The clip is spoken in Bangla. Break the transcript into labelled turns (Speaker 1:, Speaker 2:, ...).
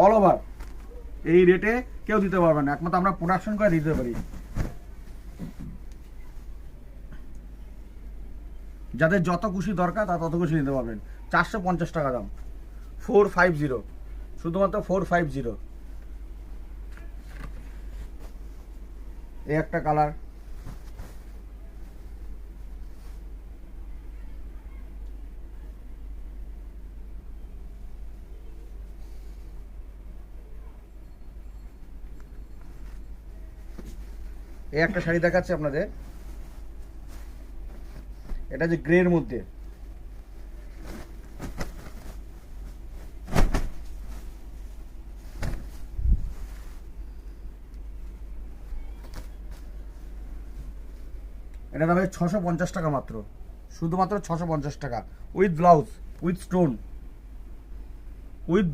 Speaker 1: অল ওভার এই রেটে কেউ দিতে পারবে না, একমাত্র আমরা প্রোডাকশন করে দিতে পারি। যাদের যত খুশি দরকার তারা তত খুশি নিতে পারবেন। 450 টাকা দাম, 450, শুধুমাত্র 450। এই একটা কালার, এই একটা শাড়ি দেখাচ্ছি আপনাদের, এটা যে গ্রের মধ্যে, এটা দাম 650 টাকা মাত্র, শুধুমাত্র 650 টাকা, with blouse, with stone, with